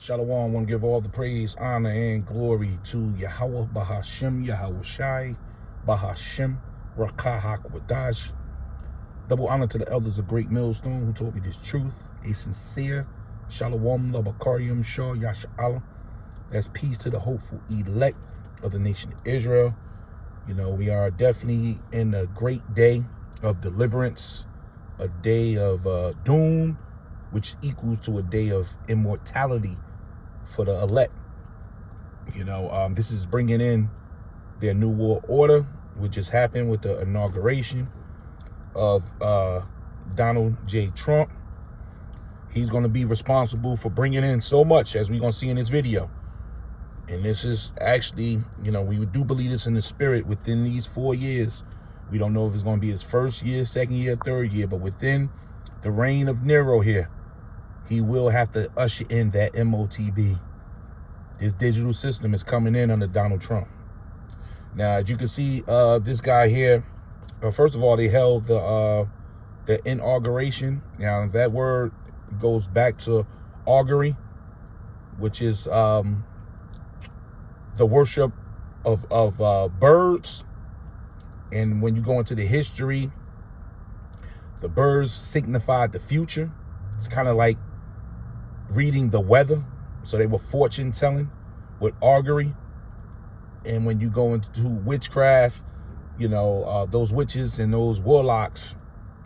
Shalom, I want to give all the praise, honor, and glory to Yahweh, Bahashem, Yahweh Shai, Bahashem, Rakahak Wadash. Double honor to the elders of Great Millstone who taught me this truth. A sincere Shalom, Labakarium, Shah, Yasha'Allah. That's peace to the hopeful elect of the nation of Israel. You know, we are definitely in a great day of deliverance, a day of doom, which equals to a day of immortality for the elect. You know, this is bringing in their new world order, which just happened with the inauguration of Donald J. Trump. He's going to be responsible for bringing in so much, as we're going to see in this video. And this is actually, you know, we do believe this in the spirit within these 4 years. We don't know if it's going to be his first year, second year, third year, but within the reign of Nero here, he will have to usher in that MOTB. This digital system is coming in under Donald Trump. Now, as you can see, this guy here, first of all, they held the inauguration. Now, that word goes back to augury, which is the worship of birds. And when you go into the history, the birds signified the future. It's kind of like reading the weather. So they were fortune telling with augury. And when you go into witchcraft, you know, those witches and those warlocks,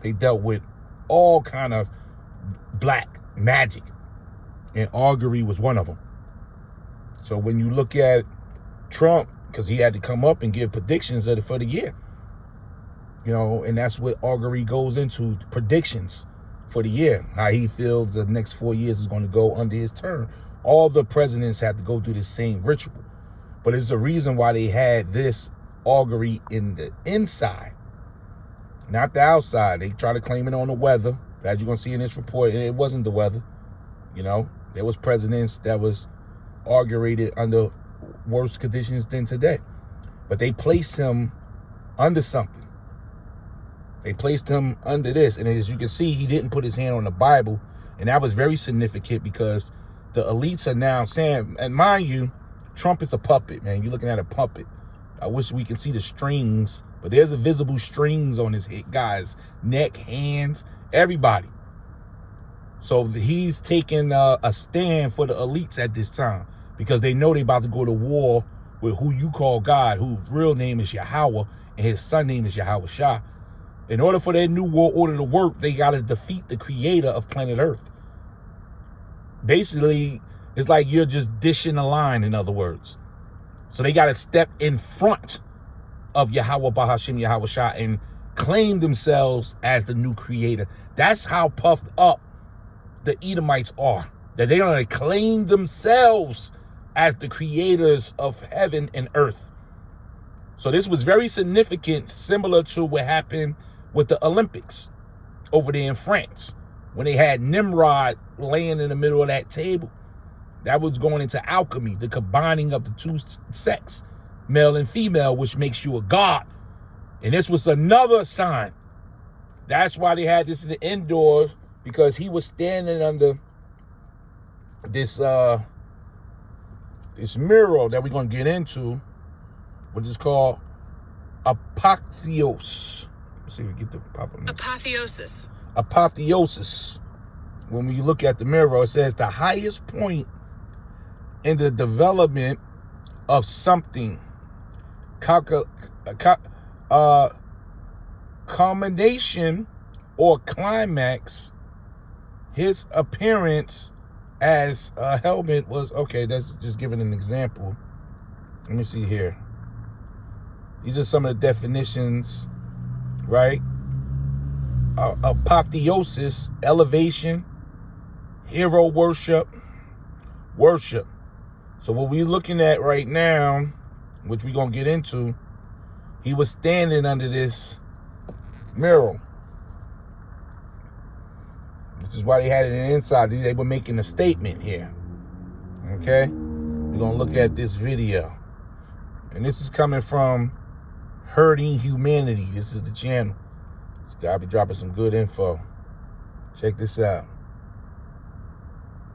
they dealt with all kind of black magic. And augury was one of them. So when you look at Trump, because he had to come up and give predictions for the year, you know, and that's what augury goes into, predictions for the year, how he feels the next 4 years is going to go under his term. All the presidents have to go through the same ritual, but it's the reason why they had this augury in the inside, not the outside. They try to claim it on the weather, as you're going to see in this report, and it wasn't the weather. You know, there was presidents that was augurated under worse conditions than today, but they placed him under something. They placed him under this, and as you can see, he didn't put his hand on the Bible, and that was very significant because the elites are now saying, and mind you, Trump is a puppet, man. You're looking at a puppet. I wish we could see the strings, but there's a visible strings on his head, guys, neck, hands, everybody. So he's taking a stand for the elites at this time because they know they're about to go to war with who you call God, whose real name is Yahweh, and his son name is Yahweh Shah. In order for their new world order to work, they got to defeat the creator of planet Earth. Basically, it's like you're just dishing a line, in other words. So they got to step in front of Yahweh Bahashem, Yahweh Shah, and claim themselves as the new creator. That's how puffed up the Edomites are. That they're going to claim themselves as the creators of heaven and earth. So this was very significant, similar to what happened with the Olympics over there in France, when they had Nimrod laying in the middle of that table. That was going into alchemy, the combining of the two sex, male and female, which makes you a god. And this was another sign. That's why they had this in the indoors, because he was standing under this this mural that we're going to get into, which is called Apotheosis. Let's see if we get the proper name. Apotheosis. Apotheosis. When we look at the mirror, it says the highest point in the development of something, culmination or climax. His appearance as a helmet was, okay, that's just giving an example. Let me see here. These are some of the definitions, right? Apotheosis, elevation, hero worship, worship. So what we're looking at right now, which we're going to get into, he was standing under this mural. Which is why they had it in the inside. They were making a statement here. Okay? We're going to look at this video. And this is coming from Hurting Humanity. This is the channel. This guy be dropping some good info. Check this out.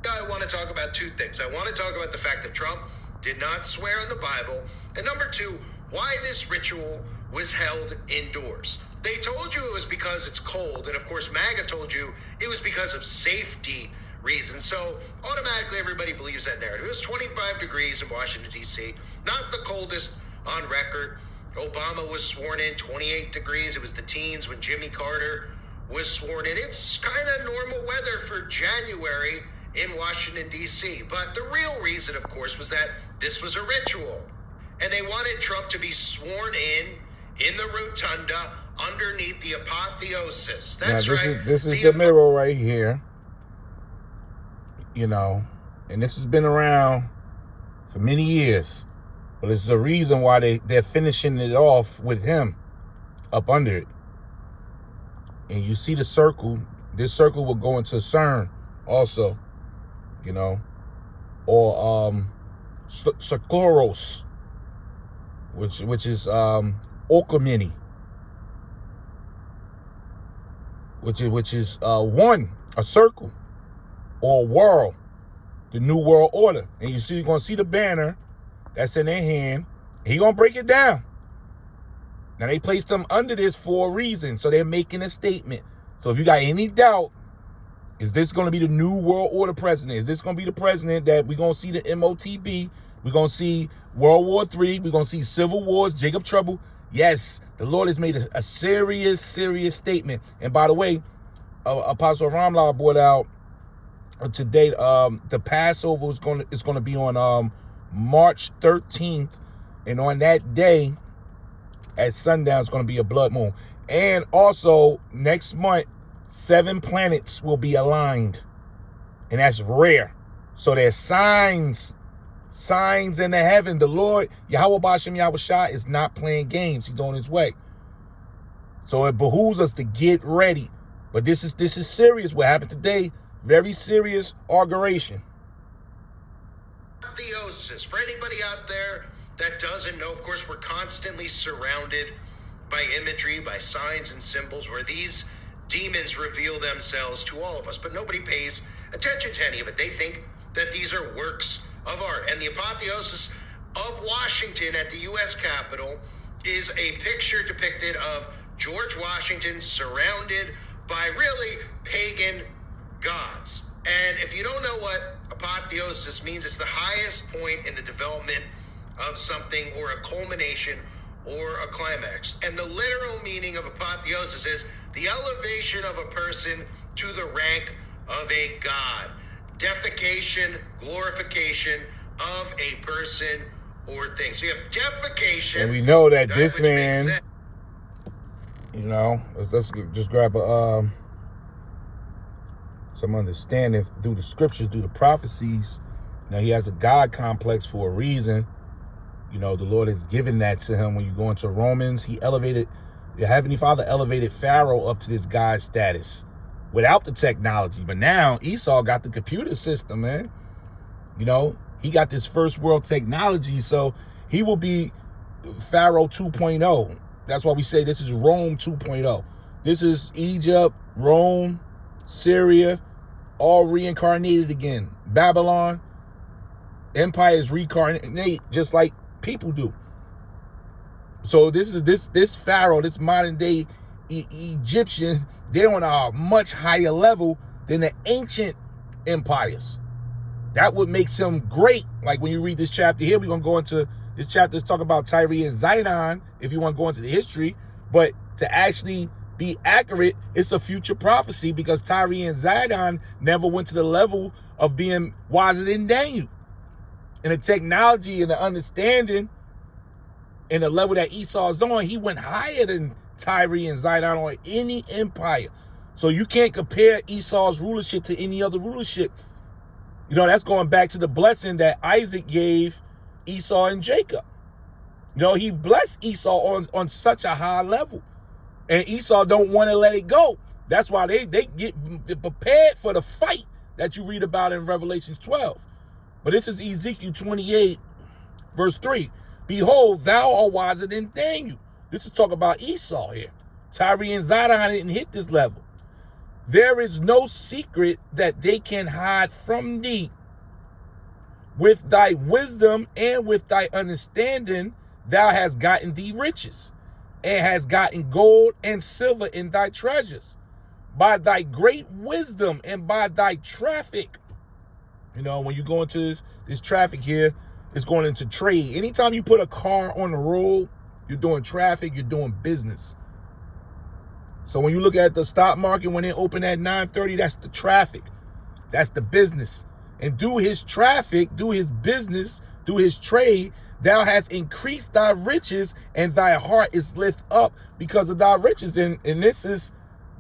I wanted to talk about two things. I want to talk about the fact that Trump did not swear in the Bible. And number two, why this ritual was held indoors. They told you it was because it's cold. And of course, MAGA told you it was because of safety reasons. So automatically everybody believes that narrative. It was 25 degrees in Washington, D.C., not the coldest on record. Obama was sworn in 28 degrees. It was the teens when Jimmy Carter was sworn in. It's kind of normal weather for January in Washington, D.C. But the real reason, of course, was that this was a ritual. And they wanted Trump to be sworn in the rotunda underneath the Apotheosis. That's now, right. This is the mirror right here. You know, and this has been around for many years. But it's the reason why they're finishing it off with him up under it. And you see the circle. This circle will go into CERN also, you know, or Sakloros, which is Okamini, which is a circle or a world, the New World Order. And you're gonna see the banner that's in their hand. He gonna break it down. Now they placed them under this for a reason, so they're making a statement. So if you got any doubt, is this going to be the New World Order president? Is this going to be the president that we're going to see the MOTB? We're going to see World War III. We're going to see civil wars, Jacob Trouble. Yes, the Lord has made a serious statement. And by the way, Apostle Ramla brought out today, the Passover is going to be on March 13th, and on that day at sundown it's going to be a blood moon. And also next month, 7 planets will be aligned, and that's rare. So there's signs in the heaven. The Lord Yahweh Bashem Yahweh Shah is not playing games. He's on his way. So it behooves us to get ready. But this is serious. What happened today? Very serious inauguration. Apotheosis. For anybody out there that doesn't know, of course, we're constantly surrounded by imagery, by signs and symbols where these demons reveal themselves to all of us, but nobody pays attention to any of it. They think that these are works of art. And the apotheosis of Washington at the U.S. Capitol is a picture depicted of George Washington surrounded by really pagan gods. And if you don't know what apotheosis means, it's the highest point in the development of something, or a culmination, or a climax. And the literal meaning of apotheosis is the elevation of a person to the rank of a god. Deification, glorification of a person or thing. So you have deification. And we know that this man, you know, let's just grab some understanding through the scriptures, through the prophecies. Now he has a God complex for a reason. You know, the Lord has given that to him. When you go into Romans, the Heavenly Father elevated Pharaoh up to this God status without the technology. But now Esau got the computer system, man. You know, he got this first world technology. So he will be Pharaoh 2.0. That's why we say this is Rome 2.0. This is Egypt, Rome, Syria, all reincarnated again. Babylon, empires reincarnate just like people do. So this is this Pharaoh, this modern day Egyptian, they're on a much higher level than the ancient empires. That what makes him great. Like when you read this chapter here, we're gonna go into this chapter to talk about Tyre and Zidon, if you want to go into the history. But to actually be accurate, it's a future prophecy, because Tyre and Zidon never went to the level of being wiser than Daniel. And the technology and the understanding and the level that Esau is on, he went higher than Tyre and Zidon on any empire. So you can't compare Esau's rulership to any other rulership. You know, that's going back to the blessing that Isaac gave Esau and Jacob. You know, he blessed Esau on such a high level. And Esau don't want to let it go. That's why they get prepared for the fight that you read about in Revelation 12. But this is Ezekiel 28, verse 3. Behold, thou art wiser than Daniel. This is talking about Esau here. Tyre and Zidon didn't hit this level. There is no secret that they can hide from thee. With thy wisdom and with thy understanding, thou hast gotten thee riches, and hast gotten gold and silver in thy treasures. By thy great wisdom and by thy traffic. You know, when you go into this traffic here, it's going into trade. Anytime you put a car on the road, you're doing traffic, you're doing business. So when you look at the stock market, when it opened at 9:30, that's the traffic. That's the business. And through his traffic, through his business, through his trade, thou hast increased thy riches, and thy heart is lift up because of thy riches. And this is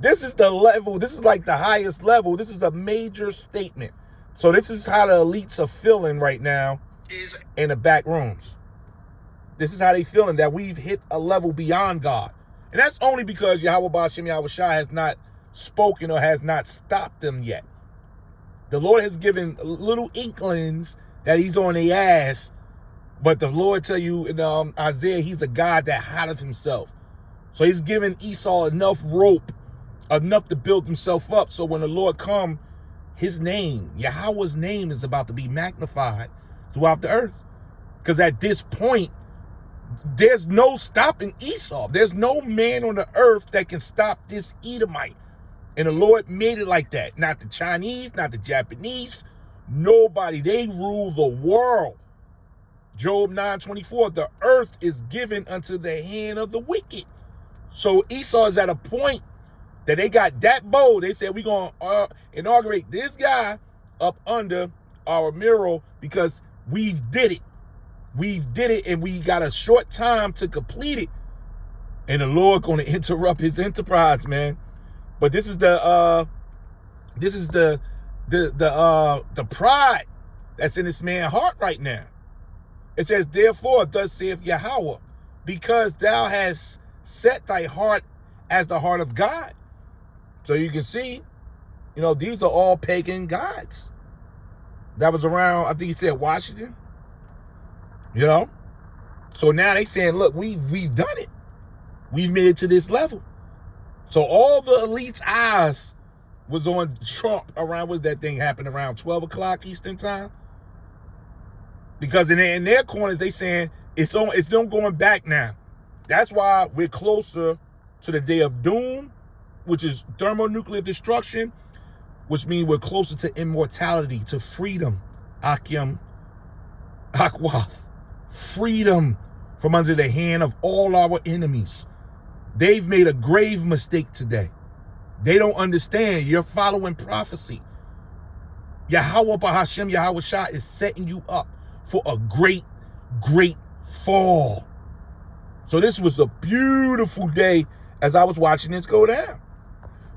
the level. This is like the highest level. This is a major statement. So this is how the elites are feeling right now in the back rooms. This is how they feeling, that we've hit a level beyond God. And that's only because Yahweh Ba'ashem Yahweh Shai has not spoken or has not stopped them yet. The Lord has given little inklings that he's on their ass. But the Lord tell you in Isaiah, he's a God that hideth himself. So he's given Esau enough rope, enough to build himself up. So when the Lord come, his name, Yahweh's name, is about to be magnified throughout the earth. Because at this point, there's no stopping Esau. There's no man on the earth that can stop this Edomite. And the Lord made it like that. Not the Chinese, not the Japanese, nobody. They rule the world. Job 9:24, the earth is given unto the hand of the wicked. So Esau is at a point that they got that bold. They said, we're going to inaugurate this guy up under our mural because we've did it. We've did it, and we got a short time to complete it. And the Lord going to interrupt his enterprise, man. But this is the pride that's in this man's heart right now. It says, therefore, thus saith Yahweh, because thou hast set thy heart as the heart of God. So you can see, you know, these are all pagan gods. That was around, I think he said Washington. You know? So now they saying, look, we've done it. We've made it to this level. So all the elites' eyes was on Trump around, what that thing happened around 12 o'clock Eastern time? Because in their corners, they saying it's no going back now. That's why we're closer to the day of doom, which is thermonuclear destruction, which means we're closer to immortality, to freedom, Akim, Akwath, freedom from under the hand of all our enemies. They've made a grave mistake today. They don't understand. You're following prophecy. Yahweh Ba'ashem Yahweh Shai is setting you up for a great, great fall. So this was a beautiful day as I was watching this go down.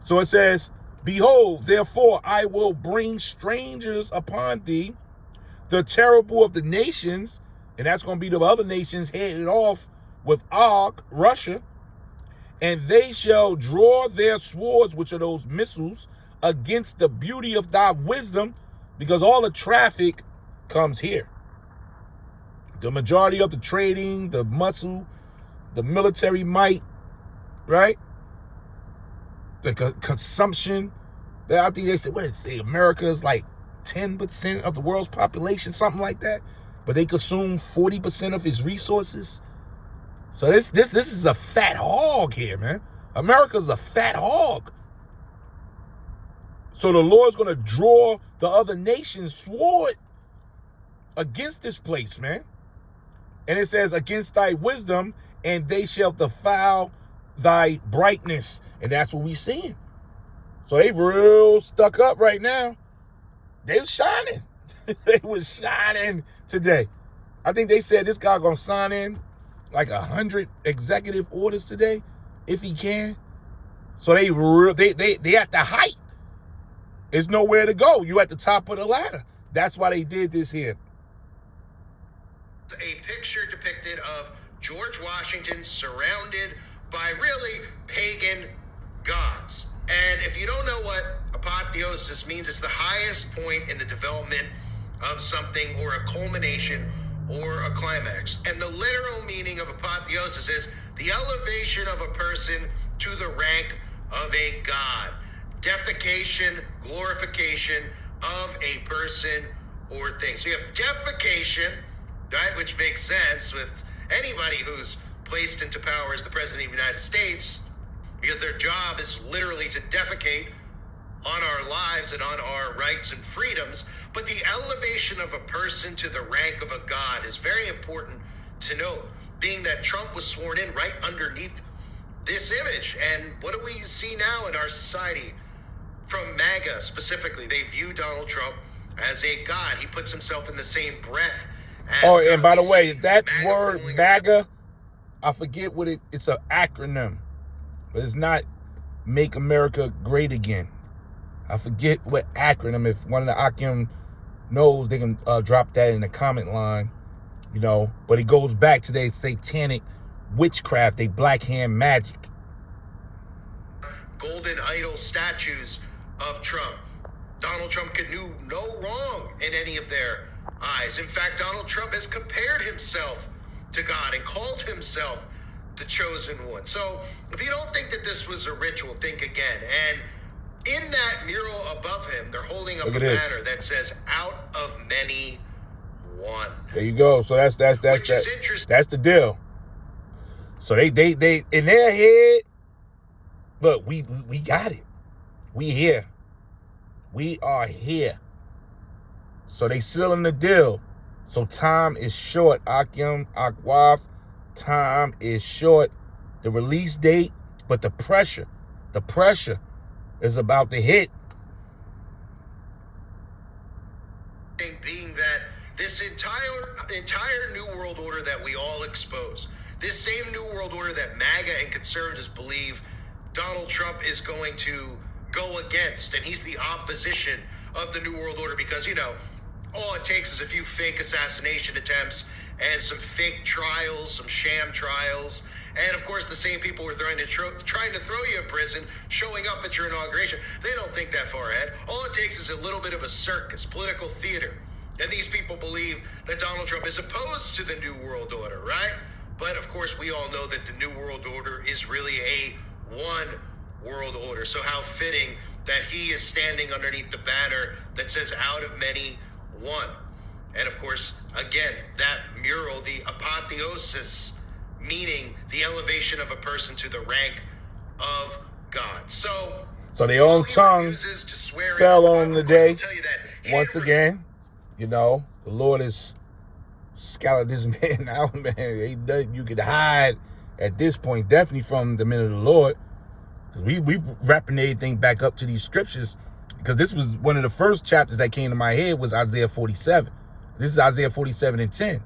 So it says, behold, therefore I will bring strangers upon thee, the terrible of the nations, and that's going to be the other nations headed off with Og, Russia, and they shall draw their swords, which are those missiles, against the beauty of thy wisdom, because all the traffic comes here. The majority of the trading, the muscle, the military might, right? The consumption. I think they said, what did it say? America is like 10% of the world's population, something like that. But they consume 40% of its resources. So this is a fat hog here, man. America's a fat hog. So the Lord's going to draw the other nation's sword against this place, man. And it says, against thy wisdom, and they shall defile thy brightness. And that's what we seeing. So they real stuck up right now. They was shining. They was shining today. I think they said this guy gonna sign in like 100 executive orders today, if he can. So they at the height. There's nowhere to go. You at the top of the ladder. That's why they did this here. A picture depicted of George Washington surrounded by really pagan gods. And if you don't know what apotheosis means, it's the highest point in the development of something, or a culmination, or a climax. And the literal meaning of apotheosis is the elevation of a person to the rank of a god. Deification, glorification of a person or things. So you have defecation, right, which makes sense with anybody who's placed into power as the president of the United States, because their job is literally to defecate on our lives and on our rights and freedoms. But the elevation of a person to the rank of a god is very important to note, being that Trump was sworn in right underneath this image. And what do we see now in our society from MAGA specifically? They view Donald Trump as a god. He puts himself in the same breath as Oh, God. and by the We way, see that MAGA word rolling MAGA, I forget what it's an acronym, but it's not Make America Great Again. I forget what acronym. If one of the Akim knows, they can drop that in the comment line, you know. But it goes back to their satanic witchcraft, they black hand magic. golden idol statues of Trump. Donald Trump could do no wrong in any of their eyes. In fact, Donald Trump has compared himself to God and called himself the chosen one. So if you don't think that this was a ritual, think again. And in that mural above him, they're holding up a banner that says, "Out of many, one." There you go. So that's interesting. That's the deal. So they in their head, look, we got it. We here. We are here. So they sealing the deal. So time is short. Akim, Akwaf, time is short. The release date, but the pressure is about to hit. Being that this entire New World Order that we all expose, this same New World Order that MAGA and conservatives believe Donald Trump is going to go against, and he's the opposition of the New World Order, because, you know, all it takes is a few fake assassination attempts and some fake trials, some sham trials. And of course, the same people who are trying to throw you in prison, showing up at your inauguration, they don't think that far ahead. All it takes is a little bit of a circus, political theater. And these people believe that Donald Trump is opposed to the New World Order, right? But of course, we all know that the New World Order is really a one world order. So how fitting that he is standing underneath the banner that says "Out of many, one." And of course, again, that mural, the Apotheosis, meaning the elevation of a person to the rank of God. So their own tongue fell on the day. Once again, you know, the Lord has scoured this man out, man. You could hide at this point, definitely from the men of the Lord. We wrapping everything back up to these scriptures, because this was one of the first chapters that came to my head was Isaiah 47. This is Isaiah 47:10.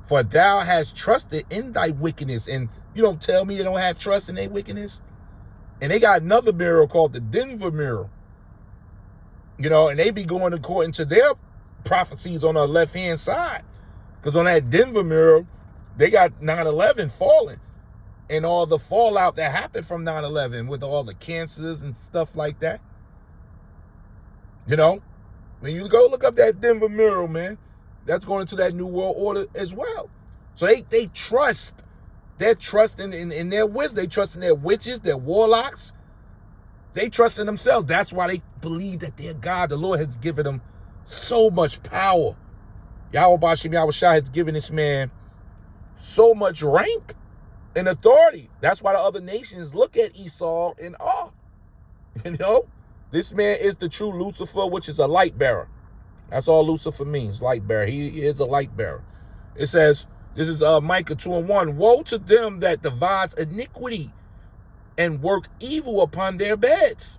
For thou hast trusted in thy wickedness. And you don't tell me you don't have trust in their wickedness. And they got another mural called the Denver mural. You know, and they be going according to their prophecies on the left-hand side. Because on that Denver mural, they got 9/11 falling. And all the fallout that happened from 9/11 with all the cancers and stuff like that. You know, when you go look up that Denver mural, man, that's going into that New World Order as well. So they trust. They're trusting in their wisdom. They trust in their witches, their warlocks. They trust in themselves. That's why they believe that their God, the Lord, has given them so much power. Yahweh Bashim Yahushua has given this man so much rank and authority. That's why the other nations look at Esau in awe. You know, this man is the true Lucifer, which is a light bearer. That's all Lucifer means, light bearer. He is a light bearer. It says, this is Micah 2:1. Woe to them that devise iniquity and work evil upon their beds.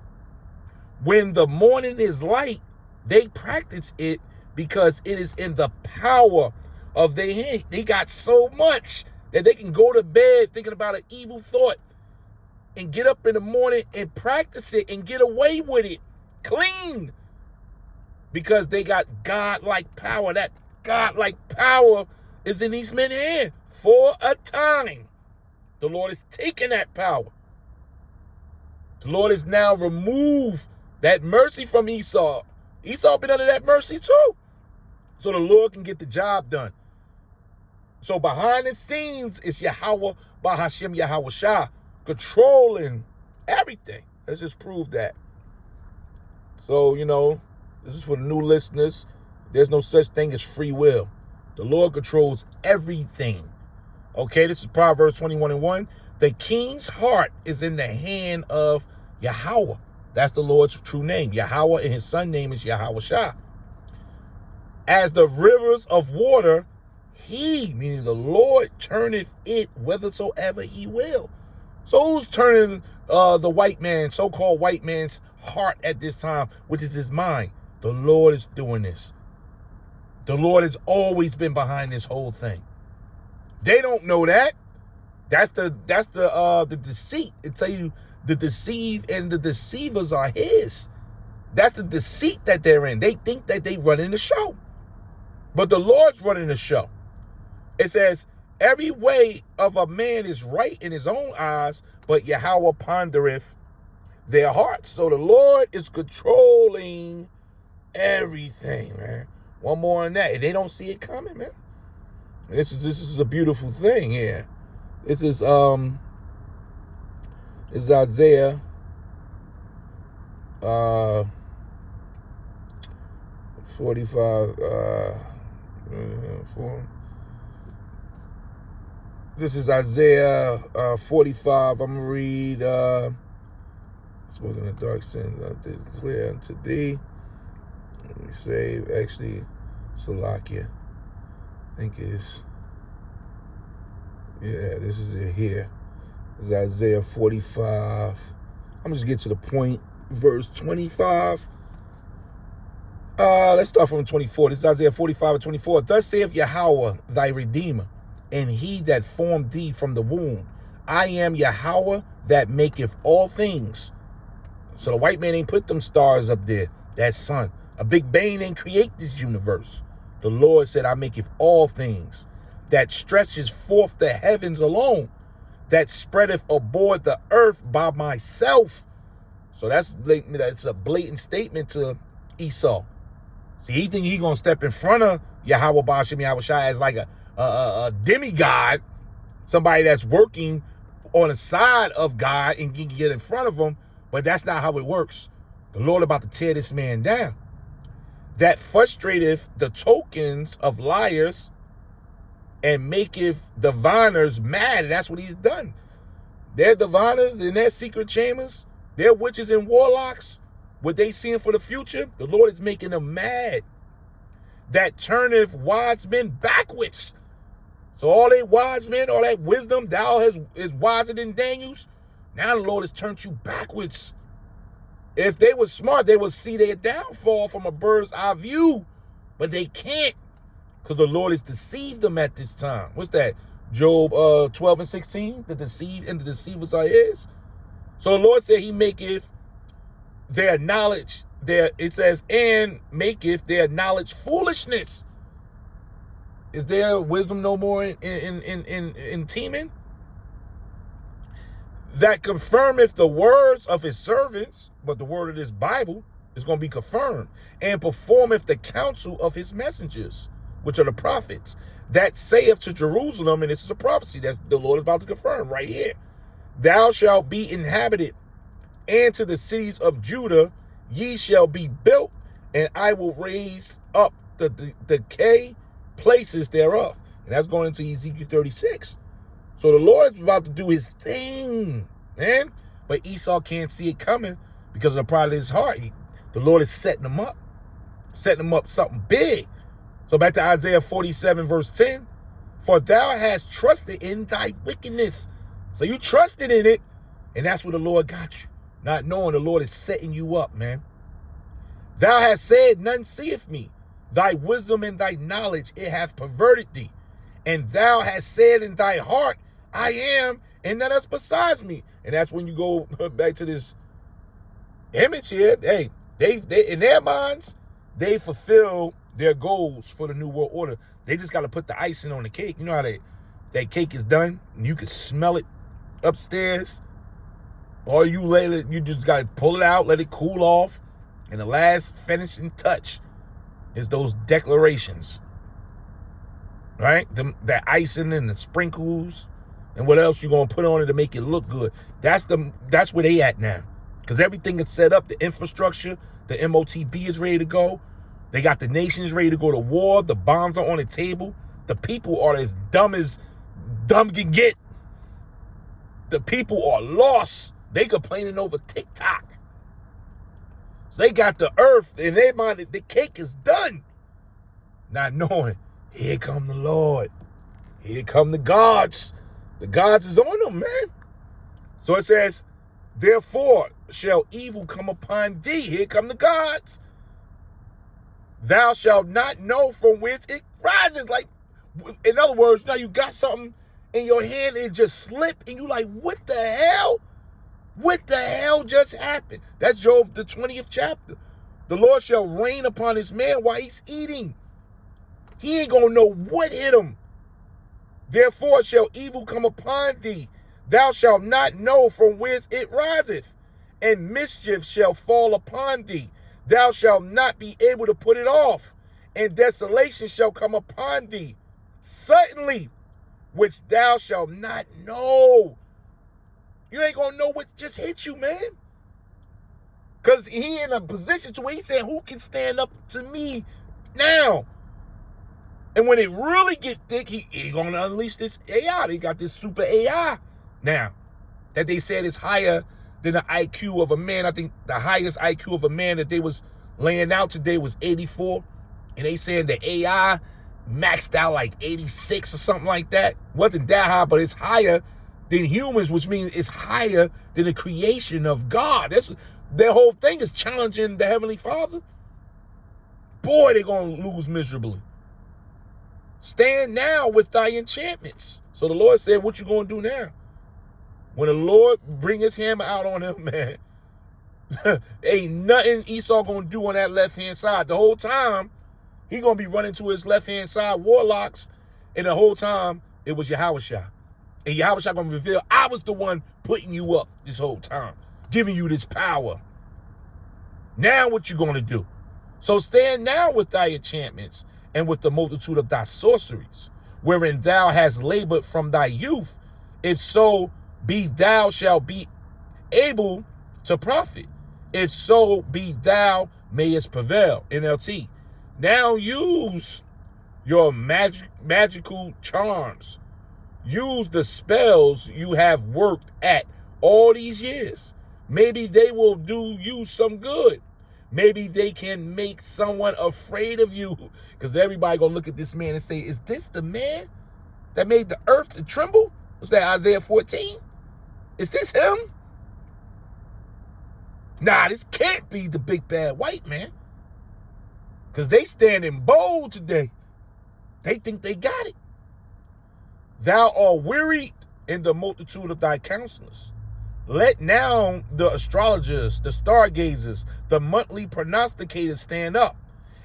When the morning is light, they practice it, because it is in the power of their hand. They got so much that they can go to bed thinking about an evil thought and get up in the morning and practice it and get away with it clean, because they got God-like power. That God-like power is in these men's hand for a time. The Lord is taking that power. The Lord has now removed that mercy from Esau. Esau been under that mercy too. So the Lord can get the job done. So behind the scenes is Yahweh Bahashim Yahushua controlling everything. Let's just prove that. So, you know, this is for the new listeners. There's no such thing as free will. The Lord controls everything. Okay, this is Proverbs 21:1. The king's heart is in the hand of Yahweh. That's the Lord's true name. Yahweh, and his son name is Yahweh Shah. As the rivers of water, he, meaning the Lord, turneth it whithersoever he will. So who's turning the white man, so-called white man's heart at this time, which is his mind? The Lord is doing this. The Lord has always been behind this whole thing. They don't know that. That's the deceit. It tell you the deceived and the deceivers are his. That's the deceit that they're in. They think that they running the show. But the Lord's running the show. It says, every way of a man is right in his own eyes, but Yahweh pondereth their hearts. So the Lord is controlling everything, man. One more on that. And they don't see it coming, man. This is a beautiful thing here. This is Isaiah 45 This is Isaiah 45. I'm gonna read spoken in the dark sins I did clear unto thee. Let me save, actually, Salakia. I think it's, yeah, this is it here. It's Isaiah 45. I'm just get to the point. Verse 25. Let's start from 24. This is Isaiah 45:24. Thus saith Yahweh, thy Redeemer, and he that formed thee from the womb. I am Yahweh that maketh all things. So the white man ain't put them stars up there. That sun. A big bang ain't create this universe. The Lord said, I maketh all things. That stretches forth the heavens alone. That spreadeth abroad the earth by myself. So that's a blatant statement to Esau. See, he think he gonna step in front of Yahweh Ba'ashem Yahweh Shai as like a demigod, somebody that's working on the side of God and can get in front of him, but that's not how it works. The Lord about to tear this man down. That frustrateth the tokens of liars and maketh diviners mad. And that's what he's done. They're diviners in their secret chambers. They're witches and warlocks. What they seeing for the future, the Lord is making them mad. That turneth wise men backwards. So all they wise men, all that wisdom, thou is wiser than Daniel's. Now the Lord has turned you backwards. If they were smart, they would see their downfall from a bird's eye view. But they can't, because the Lord has deceived them at this time. What's that? Job 12:16. The deceived and the deceivers are his. So the Lord said he maketh their knowledge, it says, and maketh their knowledge foolishness. Is there wisdom no more in teeming? That confirmeth the words of his servants, but the word of this Bible is going to be confirmed, and performeth the counsel of his messengers, which are the prophets, that saith to Jerusalem, and this is a prophecy that the Lord is about to confirm right here, thou shalt be inhabited, and to the cities of Judah ye shall be built, and I will raise up the decay places thereof. And that's going into Ezekiel 36. So the Lord's about to do his thing, man. But Esau can't see it coming because of the pride of his heart. The Lord is setting him up something big. So back to Isaiah 47, verse 10. For thou hast trusted in thy wickedness. So you trusted in it, and that's where the Lord got you. Not knowing the Lord is setting you up, man. Thou hast said, none seeth me. Thy wisdom and thy knowledge, it hath perverted thee. And thou hast said in thy heart, I am, and none else besides me. And that's when you go back to this image here. Hey, they in their minds, they fulfill their goals for the New World Order. They just got to put the icing on the cake. You know how that cake is done? And you can smell it upstairs. Or you just got to pull it out, let it cool off. And the last finishing touch is those declarations. Right? That icing and the sprinkles and what else you're going to put on it to make it look good. That's where they at now. Because everything is set up, the infrastructure, the MOTB is ready to go. They got the nations ready to go to war. The bombs are on the table. The people are as dumb can get. The people are lost. They complaining over TikTok. So they got the earth in their mind that the cake is done. Not knowing, here come the Lord. Here come the gods. The gods is on them, man. So it says, therefore shall evil come upon thee. Here come the gods. Thou shalt not know from whence it rises. Like, in other words, now you got something in your hand and it just slipped and you like, what the hell? What the hell just happened? That's Job, the 20th chapter. The Lord shall rain upon his man while he's eating. He ain't gonna know what hit him. Therefore shall evil come upon thee. Thou shalt not know from whence it riseth. And mischief shall fall upon thee. Thou shalt not be able to put it off. And desolation shall come upon thee suddenly, which thou shalt not know. You ain't gonna know what just hit you, man. Because he in a position to where he said, who can stand up to me now? And when it really get thick, he gonna unleash this AI. They got this super AI now that they said is higher than the IQ of a man. I think the highest IQ of a man that they was laying out today was 84. And they saying the AI maxed out like 86 or something like that. Wasn't that high, but it's higher than humans, which means it's higher than the creation of God. That's their whole thing is challenging the Heavenly Father. Boy, they're going to lose miserably. Stand now with thy enchantments. So the Lord said, what you going to do now? When the Lord bring his hammer out on him, man, ain't nothing Esau going to do on that left-hand side. The whole time, he going to be running to his left-hand side warlocks, and the whole time, it was Yahushua. And Yahushua going to reveal, I was the one putting you up this whole time, giving you this power. Now what you going to do? So stand now with thy enchantments and with the multitude of thy sorceries, wherein thou hast labored from thy youth, if so be thou shalt be able to profit. If so be thou mayest prevail. NLT. Now use your magical charms. Use the spells you have worked at all these years. Maybe they will do you some good. Maybe they can make someone afraid of you. Because everybody going to look at this man and say, is this the man that made the earth to tremble? Was that Isaiah 14? Is this him? Nah, this can't be the big bad white man. Because they standing bold today. They think they got it. Thou art wearied in the multitude of thy counselors. Let now the astrologers, the stargazers, the monthly prognosticators stand up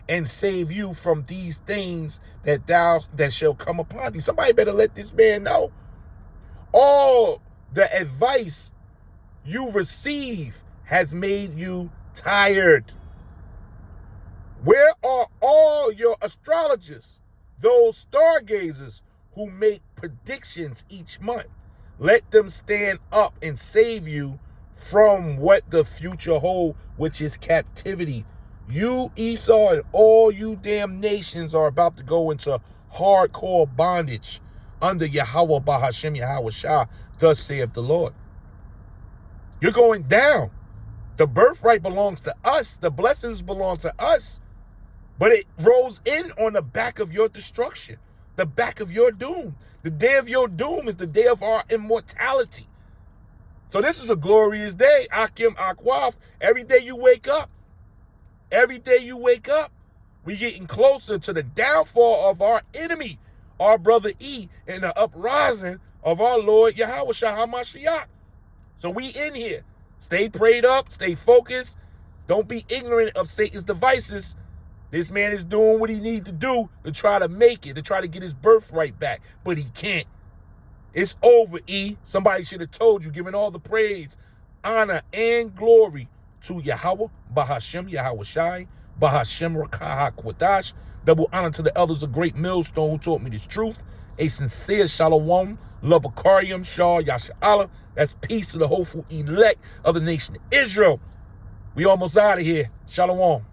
and save you from these things that shall come upon thee. Somebody better let this man know. All the advice you receive has made you tired. Where are all your astrologers, those stargazers who make predictions each month? Let them stand up and save you from what the future hold, which is captivity. You, Esau, and all you damn nations are about to go into hardcore bondage under Yahweh Bahashem Yahweh Shah, thus saith the Lord. You're going down. The birthright belongs to us. The blessings belong to us. But it rolls in on the back of your destruction, the back of your doom. The day of your doom is the day of our immortality. So this is a glorious day. Akim Akwaf. Every day you wake up, we getting closer to the downfall of our enemy, our brother E, and the uprising of our Lord Yahweh Shah HaMashiach. So we in here. Stay prayed up, stay focused. Don't be ignorant of Satan's devices. This man is doing what he needs to do to try to make it, to try to get his birthright back, but he can't. It's over, E. Somebody should have told you, giving all the praise, honor, and glory to Yahweh, Bahashem, Yahweh Shai, Bahashem Rakah Kwadash. Double honor to the elders of Great Millstone who taught me this truth. A sincere shalom, labakarium, shah, yasha'Allah. That's peace to the hopeful elect of the nation of Israel. We almost out of here. Shalom.